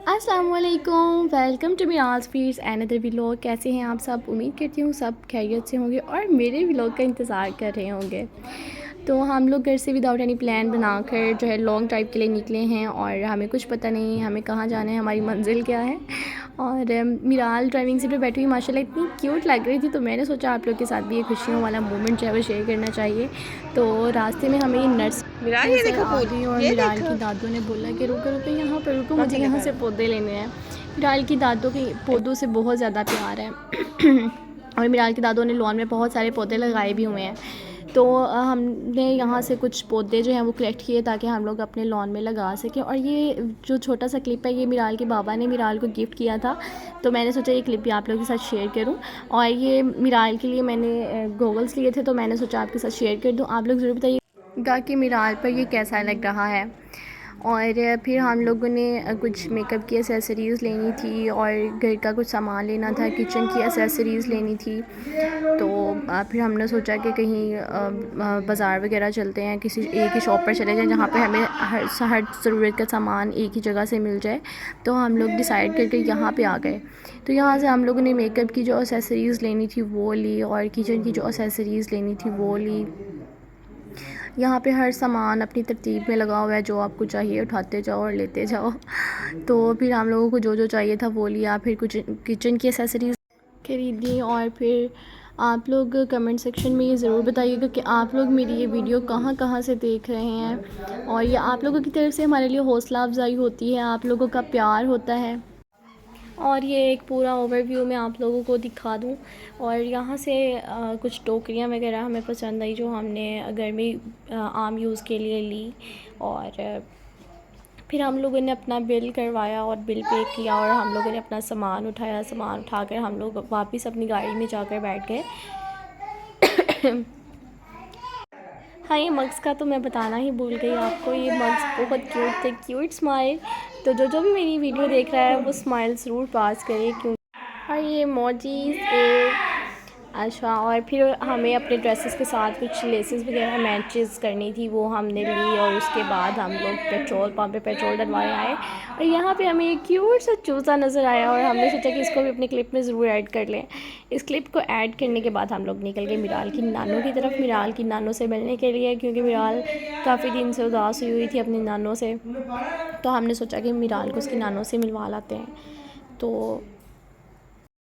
अस्सलाम वालेकुम, welcome to Miraj feeds another vlog. कैसे हैं आप सब? उम्मीद करती हूँ सब खैरियत से होंगे और मेरे व्लॉग का इंतज़ार कर रहे होंगे। तो हम लोग घर से विदाउट एनी प्लान बनाकर जो है लॉन्ग ड्राइव के लिए निकले हैं और हमें कुछ पता नहीं हमें कहाँ जाना है, हमारी मंजिल क्या है। और मिराल ड्राइविंग सीट पे बैठी हुई माशाल्लाह इतनी क्यूट लग रही थी, तो मैंने सोचा आप लोग के साथ भी ये खुशियों वाला मोमेंट जो है वो शेयर करना चाहिए। तो रास्ते में हमें नर्स मिराज ये नज़र देखो आ फूल, गई और ये मिराल देखो की दादू ने बोला कि रुको रुको यहाँ पर रुको, कौन मुझे सा यहाँ लगा से रहा पौधे लेने हैं। मिराल की दादू के पौधों से बहुत ज़्यादा प्यार है और मिराल की दादू ने लॉन में बहुत सारे पौधे लगाए भी हुए हैं। तो हमने यहाँ से कुछ पौधे जो हैं वो कलेक्ट किए ताकि हम लोग अपने लॉन में लगा सकें। और ये जो छोटा सा क्लिप है ये मिराल के बाबा ने मिराल को गिफ्ट किया था, तो मैंने सोचा ये क्लिप भी आप लोगों के साथ शेयर करूं। और ये मिराल के लिए मैंने गॉगल्स लिए थे, तो मैंने सोचा आपके साथ शेयर कर दूं। आप लोग ज़रूर बताइएगा कि मिराल पर ये कैसा लग रहा है। और फिर हम लोगों ने कुछ मेकअप की एसेसरीज़ लेनी थी और घर का कुछ सामान लेना था, किचन की एसेसरीज़ लेनी थी। तो फिर हमने सोचा कि कहीं बाज़ार वगैरह चलते हैं, किसी एक ही शॉप पर चले जाएं जहाँ पे हमें हर ज़रूरत का सामान एक ही जगह से मिल जाए। तो हम लोग डिसाइड करके यहाँ पे आ गए। तो यहाँ से हम लोगों ने मेकअप की जो एसेसरीज़ लेनी थी वो ली और किचन की जो एसेसरीज़ लेनी थी वो ली। यहाँ पे हर सामान अपनी तरतीब में लगा हुआ है, जो आपको चाहिए उठाते जाओ और लेते जाओ। तो फिर हम लोगों को जो जो चाहिए था वो लिया, फिर कुछ किचन की एसेसरीज़ खरीदी। और फिर आप लोग कमेंट सेक्शन में ये ज़रूर बताइएगा कि आप लोग मेरी ये वीडियो कहाँ कहाँ से देख रहे हैं, और ये आप लोगों की तरफ से हमारे लिए हौसला अफजाई होती है, आप लोगों का प्यार होता है। और ये एक पूरा ओवरव्यू मैं आप लोगों को दिखा दूँ। और यहाँ से कुछ टोकरियाँ वगैरह हमें पसंद आई जो हमने घर में आम यूज़ के लिए ली। और फिर हम लोगों ने अपना बिल करवाया और बिल पे किया और हम लोगों ने अपना सामान उठाया। सामान उठाकर हम लोग वापस अपनी गाड़ी में जाकर बैठ गए। हाँ, ये मग्स का तो मैं बताना ही भूल गई आपको, ये मग्स बहुत क्यूट थे, क्यूट स्माइल। तो जो जो भी मेरी वीडियो देख रहा है वो स्माइल ज़रूर पास करे क्यों। और ये इमोजीज़ अच्छा। और फिर हमें अपने ड्रेसेस के साथ कुछ लेसेस वगैरह मैचेस करनी थी, वो हमने ली। और उसके बाद हम लोग पेट्रोल पंप पे पेट्रोल डलवाने आए और यहाँ पे हमें एक क्यूट सा चूज़ा नज़र आया और हमने सोचा कि इसको भी अपनी क्लिप में ज़रूर ऐड कर लें। इस क्लिप को ऐड करने के बाद हम लोग निकल गए मिराल की नानों की तरफ, मिराल की नानों से मिलने के लिए, क्योंकि मिराल काफ़ी दिन से उदास हुई थी अपनी नानों से। तो हमने सोचा कि मिराल को उसकी नानों से मिलवा लाते हैं। तो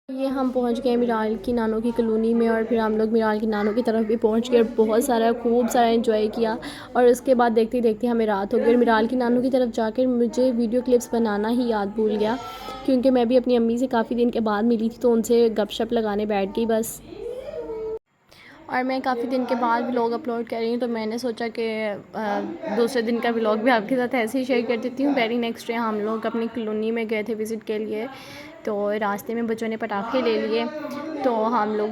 ये हम पहुंच गए मिराल की नानों की कॉलोनी में और फिर हम लोग मिराल की नानों की तरफ भी पहुंच गए और बहुत सारा खूब सारा एंजॉय किया। और उसके बाद देखते देखते हमें रात हो गई और मिराल की नानों की तरफ जाकर मुझे वीडियो क्लिप्स बनाना ही याद भूल गया, क्योंकि मैं भी अपनी अम्मी से काफ़ी दिन के बाद मिली थी तो उनसे गपशप लगाने बैठ गई बस। और मैं काफ़ी दिन के बाद व्लॉग अपलोड कर रही हूँ, तो मैंने सोचा कि दूसरे दिन का व्लॉग भी आपके साथ ऐसे ही शेयर कर देती हूँ। वेरी नेक्स्ट डे हम लोग अपनी कॉलोनी में गए थे विज़िट के लिए। तो रास्ते में बच्चों ने पटाखे ले लिए, तो हम लोग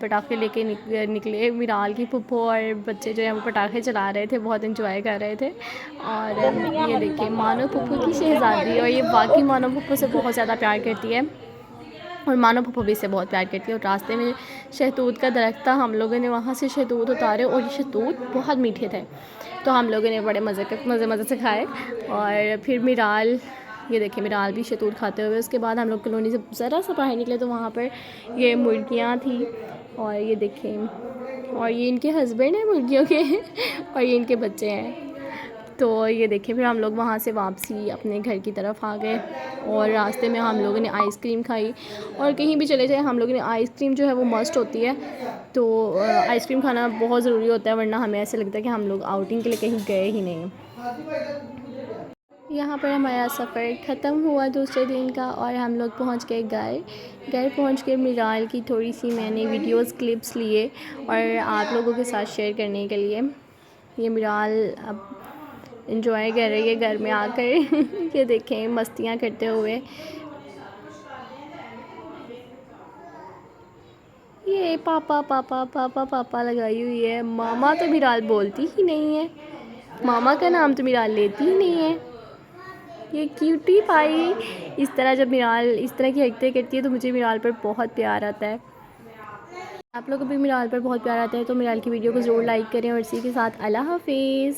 पटाखे लेके निकले। मिराल की फुप्पो और बच्चे जो हैं वो पटाखे चला रहे थे, बहुत इंजॉय कर रहे थे। और ये देखिए मानो फुप्पो की शहज़ादी, और ये बाकी मानो फुप्पो से बहुत ज़्यादा प्यार करती है और मानो फुप्पो भी इससे बहुत प्यार करती है। और रास्ते में शहतूत का दरख्त था, हम लोगों ने वहाँ से शहतूत उतारे और ये शहतूत बहुत मीठे थे, तो हम लोगों ने बड़े मज़े से खाए। और फिर मिराल, ये देखिए मिराल भी शहतूत खाते हुए। उसके बाद हम लोग कॉलोनी से ज़रा सा बाहर निकले तो वहाँ पर ये मुर्गियाँ थी और ये देखें, और ये इनके हस्बैंड हैं मुर्गियों के और ये इनके बच्चे हैं। तो ये देखिए फिर हम लोग वहाँ से वापसी अपने घर की तरफ आ गए और रास्ते में हम लोगों ने आइसक्रीम खाई। और कहीं भी चले जाए हम लोगों ने आइसक्रीम जो है वो मस्ट होती है, तो आइसक्रीम खाना बहुत ज़रूरी होता है, वरना हमें ऐसे लगता है कि हम लोग आउटिंग के लिए कहीं गए ही नहीं। यहाँ पर हमारा सफ़र ख़त्म हुआ दूसरे दिन का और हम लोग पहुँच गए घर पहुँच के मिराल की थोड़ी सी मैंने वीडियोस क्लिप्स लिए और आप लोगों के साथ शेयर करने के लिए। ये मिराल अब इंजॉय कर रही है घर में आकर ये देखें मस्तियाँ करते हुए। ये पापा पापा पापा पापा लगाई हुई है, मामा तो मिराल बोलती ही नहीं है, मामा का नाम तो मिराल लेती ही नहीं है। ये क्यूटी पाई, इस तरह जब मिराल इस तरह की हरकतें करती है तो मुझे मिराल पर बहुत प्यार आता है। आप लोगों को भी मिराल पर बहुत प्यार आता है, तो मिराल की वीडियो को ज़रूर लाइक करें और इसी के साथ अल्लाह हाफिज़।